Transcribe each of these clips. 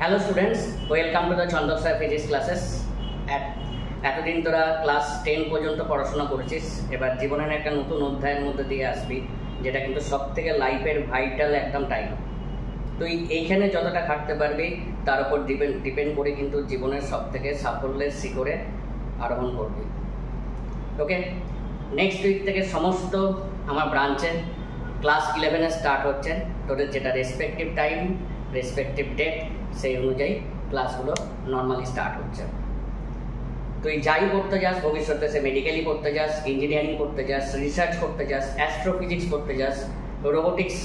Hello students, welcome to the Chandak sir physics classes. এতদিন তোরা class 10 পর্যন্ত পড়াশোনা করেছিস, এবার জীবনের একটা নতুন অধ্যায়ের মধ্যে দিয়ে আসবি, যেটা কিন্তু সব থেকে লাইফের ভাইটাল একদম টাইম। তুই এইখানে যতটা খাটতে পারবি তার উপর ডিপেন্ড করে কিন্তু জীবনের সব থেকে সাফল্যের শিখরে আরোহণ করবি। ওকে, নেক্সট উইক থেকে সমস্ত আমার ব্রাঞ্চে ক্লাস 11-এ স্টার্ট হচ্ছে। তোদের যেটা রেসপেক্টিভ টাইম, রেসপেক্টিভ ডেট, সেই অনুযায়ী ক্লাসগুলো নর্মালি স্টার্ট হচ্ছে। তুই যাই পড়তে যাস ভবিষ্যতে, সে মেডিকেলি পড়তে যাস, ইঞ্জিনিয়ারিং পড়তে যাস, রিসার্চ করতে যাস, অ্যাস্ট্রোফিজিক্স পড়তে যাস, রোবোটিক্স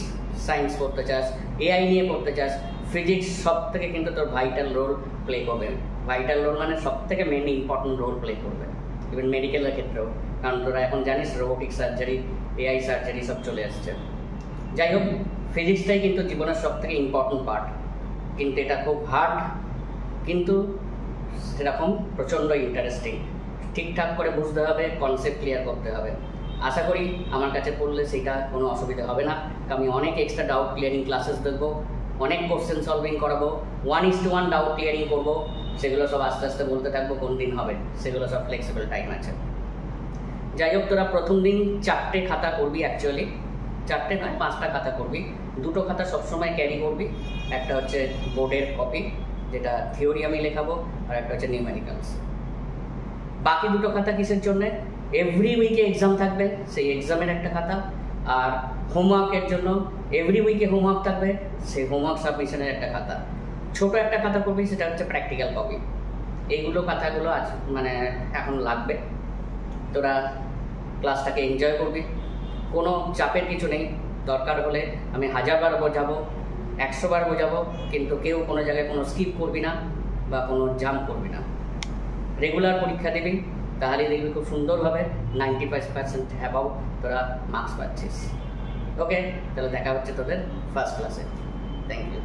সায়েন্স পড়তে চাস, এআই নিয়ে পড়তে চাস, ফিজিক্স সব থেকে কিন্তু তোর ভাইটাল রোল প্লে করবে। ভাইটাল রোল মানে সব থেকে মেন ইম্পর্টেন্ট রোল প্লে করবে, ইভেন মেডিকেলের ক্ষেত্রেও, কারণ তোরা এখন জানিস রোবোটিক্স সার্জারি, এআই সার্জারি সব চলে আসছে। যাই হোক, ফিজিক্সটাই কিন্তু জীবনের সব থেকে ইম্পর্টেন্ট পার্ট, কিন্তু এটা খুব হার্ড, কিন্তু সেরকম প্রচণ্ড ইন্টারেস্টিং। ঠিকঠাক করে বুঝতে হবে, কনসেপ্ট ক্লিয়ার করতে হবে। আশা করি আমার কাছে পড়লে সেটা কোনো অসুবিধা হবে না। আমি অনেক এক্সট্রা ডাউট ক্লিয়ারিং ক্লাসেস দেবো, অনেক কোশ্চেন সলভিং করাবো, 1:1 ডাউট ক্লিয়ারিং করবো। সেগুলো সব আস্তে আস্তে বলতে থাকবো কোন দিন হবে, সেগুলো সব ফ্লেক্সিবল টাইম আছে। যাই হোক, তোরা প্রথম দিন 4টে খাতা করবি, অ্যাকচুয়ালি 4টে নয় 5টা খাতা করবি। 2টো খাতা সবসময় ক্যারি করবি। একটা হচ্ছে বোর্ডের কপি, যেটা থিওরি আমি লেখাবো, আর একটা হচ্ছে নিউমেরিক্যালস। বাকি 2টো খাতা কিসের জন্য? এভরি উইকে এক্সাম থাকবে, সেই এক্সামের একটা খাতা, আর হোমওয়ার্কের জন্য এভরি উইকে হোমওয়ার্ক থাকবে, সেই হোমওয়ার্ক সাবমিশনের একটা খাতা। ছোট একটা খাতা করবি, সেটা হচ্ছে প্র্যাকটিক্যাল কপি। এইগুলো খাতাগুলো আজ মানে এখন লাগবে। তোরা ক্লাসটাকে এনজয় করবি, কোনো চাপের কিছু নেই। দরকার হলে আমি 1000 বার বোঝাবো, 100 বার বোঝাবো, কিন্তু কেউ কোনো জায়গায় কোনো স্কিপ করবি না বা কোনো জাম্প করবি না। রেগুলার পরীক্ষা দিবি, তাহলে দেখবি খুব সুন্দরভাবে 95% অ্যাবাউ তোরা মার্কস পাচ্ছিস। ওকে, তাহলে দেখা হচ্ছে তোদের ফার্স্ট ক্লাসে। Thank you.